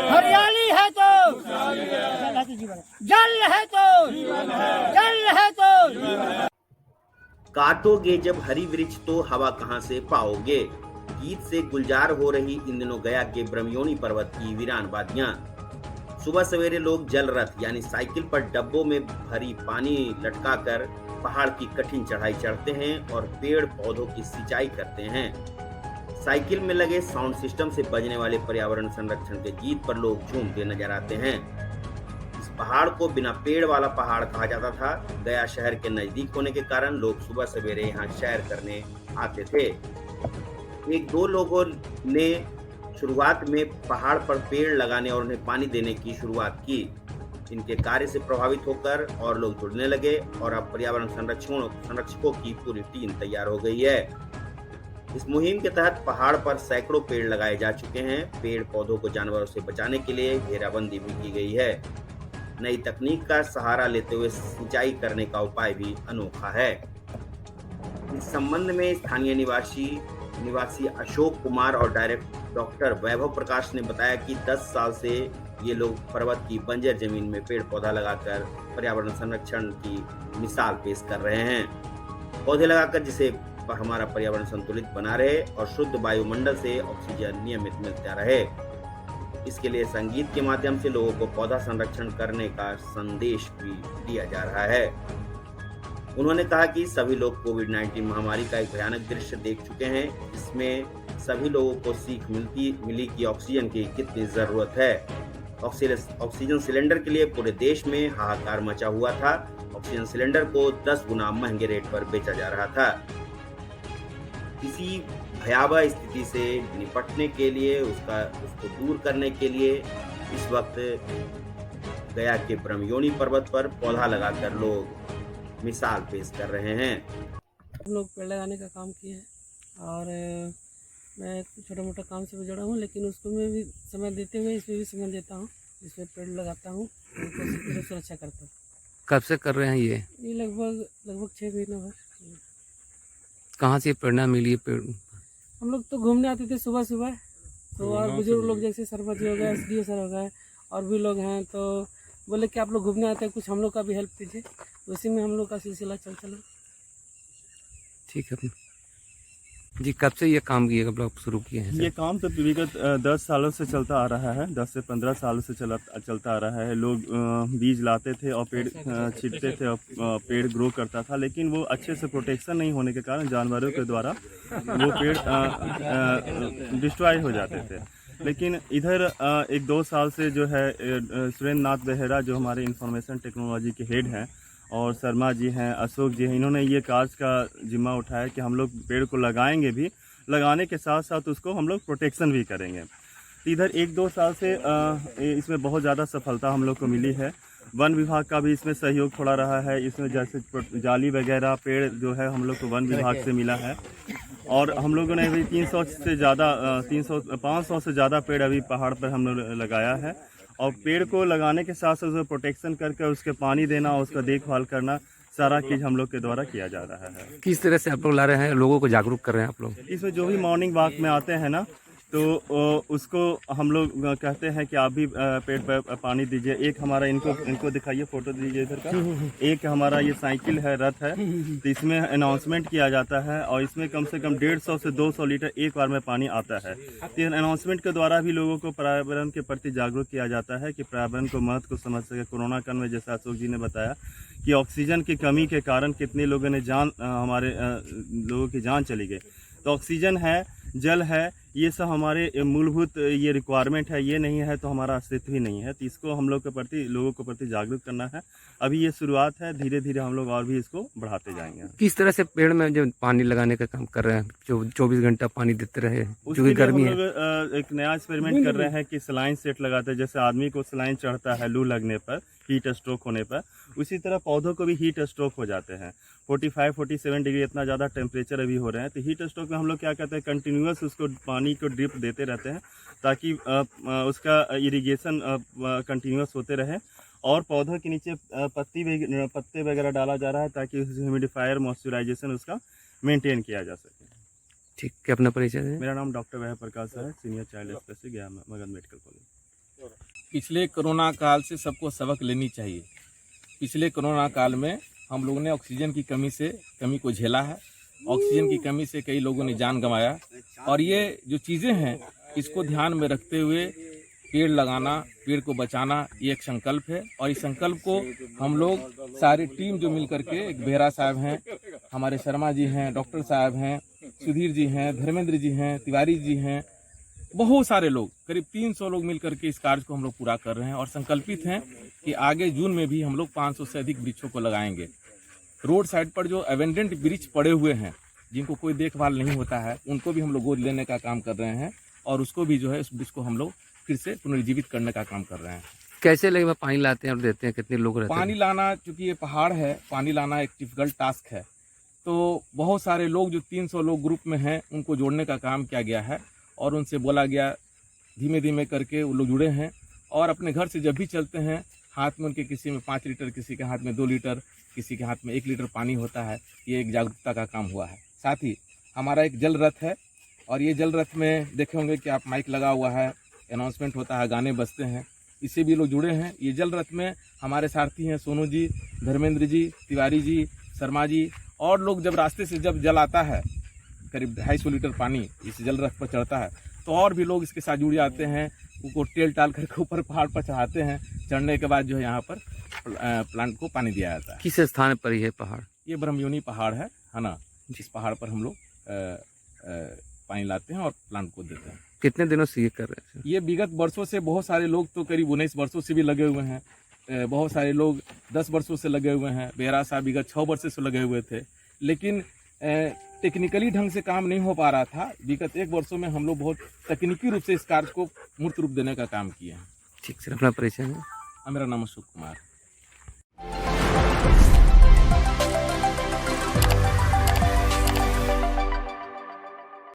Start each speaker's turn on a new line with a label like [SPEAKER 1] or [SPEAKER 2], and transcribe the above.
[SPEAKER 1] हरियाली है तो जल है तो जल है तो।
[SPEAKER 2] काटोगे जब हरी वृक्ष तो हवा कहाँ से पाओगे। गीत से गुलजार हो रही इन दिनों गया के ब्रह्मयोनी पर्वत की वीरान वादियां। सुबह सवेरे लोग जल रथ यानी साइकिल पर डब्बों में भरी पानी लटकाकर पहाड़ की कठिन चढ़ाई चढ़ते हैं और पेड़ पौधों की सिंचाई करते हैं। साइकिल में लगे साउंड सिस्टम से बजने वाले पर्यावरण संरक्षण के गीत पर लोग झूमते नजर आते हैं। इस पहाड़ को बिना पेड़ वाला पहाड़ कहा जाता था। गया शहर के नजदीक होने के कारण लोग सुबह सवेरे यहाँ सैर करने आते थे। एक दो लोगों ने शुरुआत में पहाड़ पर पेड़ लगाने और उन्हें पानी देने की शुरुआत की। इनके कार्य से प्रभावित होकर और लोग जुड़ने लगे और अब पर्यावरण संरक्षकों की पूरी टीम तैयार हो गई है। इस मुहिम के तहत पहाड़ पर सैकड़ों पेड़ लगाए जा चुके हैं। पेड़ पौधों को जानवरों से बचाने के लिए घेराबंदी भी की गई है। नई तकनीक का सहारा लेते हुए सिंचाई करने का उपाय भी अनोखा है। इस संबंध में स्थानीय निवासी अशोक कुमार और डॉक्टर वैभव प्रकाश ने बताया कि 10 साल से ये लोग पर्वत की बंजर जमीन में पेड़ पौधा लगाकर पर्यावरण संरक्षण की मिसाल पेश कर रहे हैं। पौधे लगाकर जिसे हमारा पर्यावरण संतुलित बना रहे और शुद्ध वायुमंडल से ऑक्सीजन नियमित मिलता रहे। इसके लिए संगीत के माध्यम से लोगों को पौधा संरक्षण करने का संदेश भी दिया जा रहा है। उन्होंने कहा कि सभी लोग कोविड-19 महामारी का एक भयानक दृश्य देख चुके हैं। इसमें सभी लोगों को सीख मिली कि ऑक्सीजन की कितनी जरूरत है। ऑक्सीजन सिलेंडर के लिए पूरे देश में हाहाकार मचा हुआ था। ऑक्सीजन सिलेंडर को 10 गुना महंगे रेट पर बेचा जा रहा था। इसी भयावह स्थिति से निपटने के लिए उसको दूर करने के लिए इस वक्त गया के ब्रह्मयोनी पर्वत पर पौधा लगाकर लोग मिसाल पेश कर रहे हैं।
[SPEAKER 3] हम लोग पेड़ लगाने का काम किए हैं और मैं छोटा मोटा काम से जुड़ा हूँ, लेकिन उसको मैं भी समय देते हुए इसमें भी समय देता हूँ। इसमें पेड़ लगाता हूँ, उनको सुरक्षा करता हूँ।
[SPEAKER 4] कब से कर रहे हैं ये?
[SPEAKER 3] लगभग 6 महीनों भर।
[SPEAKER 4] कहाँ से प्रेरणा मिली है पेड़?
[SPEAKER 3] हम लोग तो घूमने आते थे सुबह सुबह, तो और बुजुर्ग लोग जैसे शर्मा जी हो गए, SDO सर हो गए और भी लोग हैं, तो बोले कि आप लोग घूमने आते हैं, कुछ हम लोग का भी हेल्प कीजिए। उसी में हम लोग का सिलसिला चला।
[SPEAKER 4] ठीक है जी। कब से ये काम किए, कब लोग शुरू किए हैं?
[SPEAKER 5] ये काम तो विगत 10 सालों से चलता आ रहा है। 10 से 15 सालों से चलता आ रहा है। लोग बीज लाते थे और पेड़ छींटते थे और पेड़ ग्रो करता था, लेकिन वो अच्छे से प्रोटेक्शन नहीं होने के कारण जानवरों के द्वारा वो पेड़ डिस्ट्रॉय हो जाते थे। लेकिन इधर 1-2 साल से जो है सुरेंद्र नाथ बेहरा जो हमारे इंफॉर्मेशन टेक्नोलॉजी के हेड हैं और शर्मा जी हैं, अशोक जी हैं, इन्होंने ये कार्य का जिम्मा उठाया कि हम लोग पेड़ को लगाएंगे भी, लगाने के साथ साथ उसको हम लोग प्रोटेक्शन भी करेंगे। तो इधर 1-2 साल से इसमें बहुत ज़्यादा सफलता हम लोग को मिली है। वन विभाग का भी इसमें सहयोग थोड़ा रहा है। इसमें जैसे जाली वगैरह पेड़ जो है हम लोग को वन विभाग से मिला है और हम लोगों ने अभी 500 से ज़्यादा पेड़ अभी पहाड़ पर हम लोग लगाया है। और पेड़ को लगाने के साथ साथ उसमें प्रोटेक्शन करके उसके पानी देना, उसका देखभाल करना, सारा चीज़ हम लोग के द्वारा किया जा रहा है।
[SPEAKER 4] किस तरह से आप लोग ला रहे हैं, लोगों को जागरूक कर रहे हैं आप लोग?
[SPEAKER 5] इसमें जो भी मॉर्निंग वॉक में आते हैं ना, तो उसको हम लोग कहते हैं कि आप भी पेड़ पर पानी दीजिए। एक हमारा इनको दिखाइए, फोटो दीजिए इधर का। एक हमारा ये साइकिल है, रथ है, तो इसमें अनाउंसमेंट किया जाता है और इसमें कम से कम 150 से 200 लीटर एक बार में पानी आता है। तो अनाउंसमेंट के द्वारा भी लोगों को पर्यावरण के प्रति जागरूक किया जाता है कि पर्यावरण को महत्व को समझ सके। कोरोना काल में जैसा अशोक जी ने बताया कि ऑक्सीजन की कमी के कारण कितने लोगों ने हमारे लोगों की जान चली गई। तो ऑक्सीजन है, जल है, ये सब हमारे मूलभूत ये रिक्वायरमेंट है। ये नहीं है तो हमारा अस्तित्व ही नहीं है। तो इसको हम लोग के प्रति, लोगों के प्रति जागरूक करना है। अभी ये शुरुआत है, धीरे धीरे हम लोग और भी इसको बढ़ाते जाएंगे।
[SPEAKER 4] किस तरह से पेड़ में जो पानी लगाने का काम कर रहे हैं, जो 24 घंटा पानी देते रहे, क्योंकि गर्मी है?
[SPEAKER 5] एक नया एक्सपेरिमेंट कर रहे हैं कि सलाइन सेट लगाते हैं। जैसे आदमी को सलाइन चढ़ता है लू लगने पर, हीट स्ट्रोक होने पर, उसी तरह पौधों को भी हीट स्ट्रोक हो जाते हैं। 45-47 डिग्री इतना ज़्यादा टेम्परेचर अभी हो रहे हैं। तो हीट स्ट्रोक में हम लोग क्या कहते हैं, कंटिन्यूस उसको पानी को ड्रिप देते रहते हैं ताकि उसका इरिगेशन कंटिन्यूस होते रहे। और पौधों के नीचे पत्ते वगैरह डाला जा रहा है ताकि ह्यूमिडिफायर मॉइस्चराइजेशन उसका मेंटेन किया जा सके।
[SPEAKER 4] ठीक है, अपना परिचय दें।
[SPEAKER 5] मेरा नाम डॉक्टर वैभव प्रकाश है, सीनियर चाइल्ड स्पेशलिस्ट गया मगध मेडिकल कॉलेज।
[SPEAKER 6] पिछले कोरोना काल से सबको सबक लेनी चाहिए। पिछले कोरोना काल में हम लोगों ने ऑक्सीजन की कमी को झेला है। ऑक्सीजन की कमी से कई लोगों ने जान गंवाया, और ये जो चीज़ें हैं इसको ध्यान में रखते हुए पेड़ लगाना, पेड़ को बचाना, ये एक संकल्प है। और इस संकल्प को हम लोग सारी टीम जो मिल करके, एक बेहरा साहब हैं, हमारे शर्मा जी हैं, डॉक्टर साहब हैं, सुधीर जी हैं, धर्मेंद्र जी हैं, तिवारी जी हैं, बहुत सारे लोग, करीब 300 लोग मिल करके इस कार्य को हम लोग पूरा कर रहे हैं। और संकल्पित हैं कि आगे जून में भी हम लोग 500 से अधिक वृक्षों को लगाएंगे। रोड साइड पर जो एवेंडेंट वृक्ष पड़े हुए हैं, जिनको कोई देखभाल नहीं होता है, उनको भी हम लोग गोद लेने का काम कर रहे हैं, और उसको भी जो है, उस वृक्ष को हम लोग फिर से पुनर्जीवित करने का काम कर रहे हैं।
[SPEAKER 4] कैसे लगे पानी लाते हैं और देते हैं, कितने लोग रहते हैं?
[SPEAKER 6] पानी लाना, चूंकि ये पहाड़ है, पानी लाना एक डिफिकल्ट टास्क है, तो बहुत सारे लोग जो 300 लोग ग्रुप में हैं, उनको जोड़ने का काम किया गया है, और उनसे बोला गया, धीमे धीमे करके वो लोग जुड़े हैं। और अपने घर से जब भी चलते हैं, हाथ में उनके, किसी में 5 लीटर, किसी के हाथ में 2 लीटर, किसी के हाथ में 1 लीटर पानी होता है। ये एक जागरूकता का काम हुआ है। साथ ही हमारा एक जल रथ है, और ये जल रथ में देखे होंगे कि आप माइक लगा हुआ है, अनाउंसमेंट होता है, गाने बजते हैं, इससे भी लोग जुड़े हैं। ये जल रथ में हमारे सारथी हैं सोनू जी, धर्मेंद्र जी, तिवारी जी, शर्मा जी, और लोग जब रास्ते से जब जल आता है, करीब 250 लीटर पानी इस जल रथ पर चढ़ता है, तो और भी लोग इसके साथ जुड़ जाते हैं। उनको टेल टाल करके ऊपर पहाड़ पर चढ़ाते हैं। चढ़ने के बाद जो है यहाँ पर प्लांट को पानी दिया जाता है।
[SPEAKER 4] किस स्थान पर ये पहाड़?
[SPEAKER 6] ये ब्रह्मयोनी पहाड़ है ना, जिस पहाड़ पर हम लोग पानी लाते हैं और प्लांट को देते हैं।
[SPEAKER 4] कितने दिनों से ये कर रहे हैं?
[SPEAKER 6] ये विगत वर्षों से बहुत सारे लोग, तो करीब 19 वर्षों से भी लगे हुए हैं। बहुत सारे लोग 10 वर्षों से लगे हुए हैं। बेहरा साहब विगत 6 वर्ष से लगे हुए थे, लेकिन टेक्निकली ढंग से काम नहीं हो पा रहा था। विगत 1 वर्षों में हम लोग बहुत तकनीकी रूप से इस कार्य को मूर्त रूप देने का काम किए हैं।
[SPEAKER 4] ठीक सर, अपना परिचय है?
[SPEAKER 6] मेरा नाम अशोक कुमार।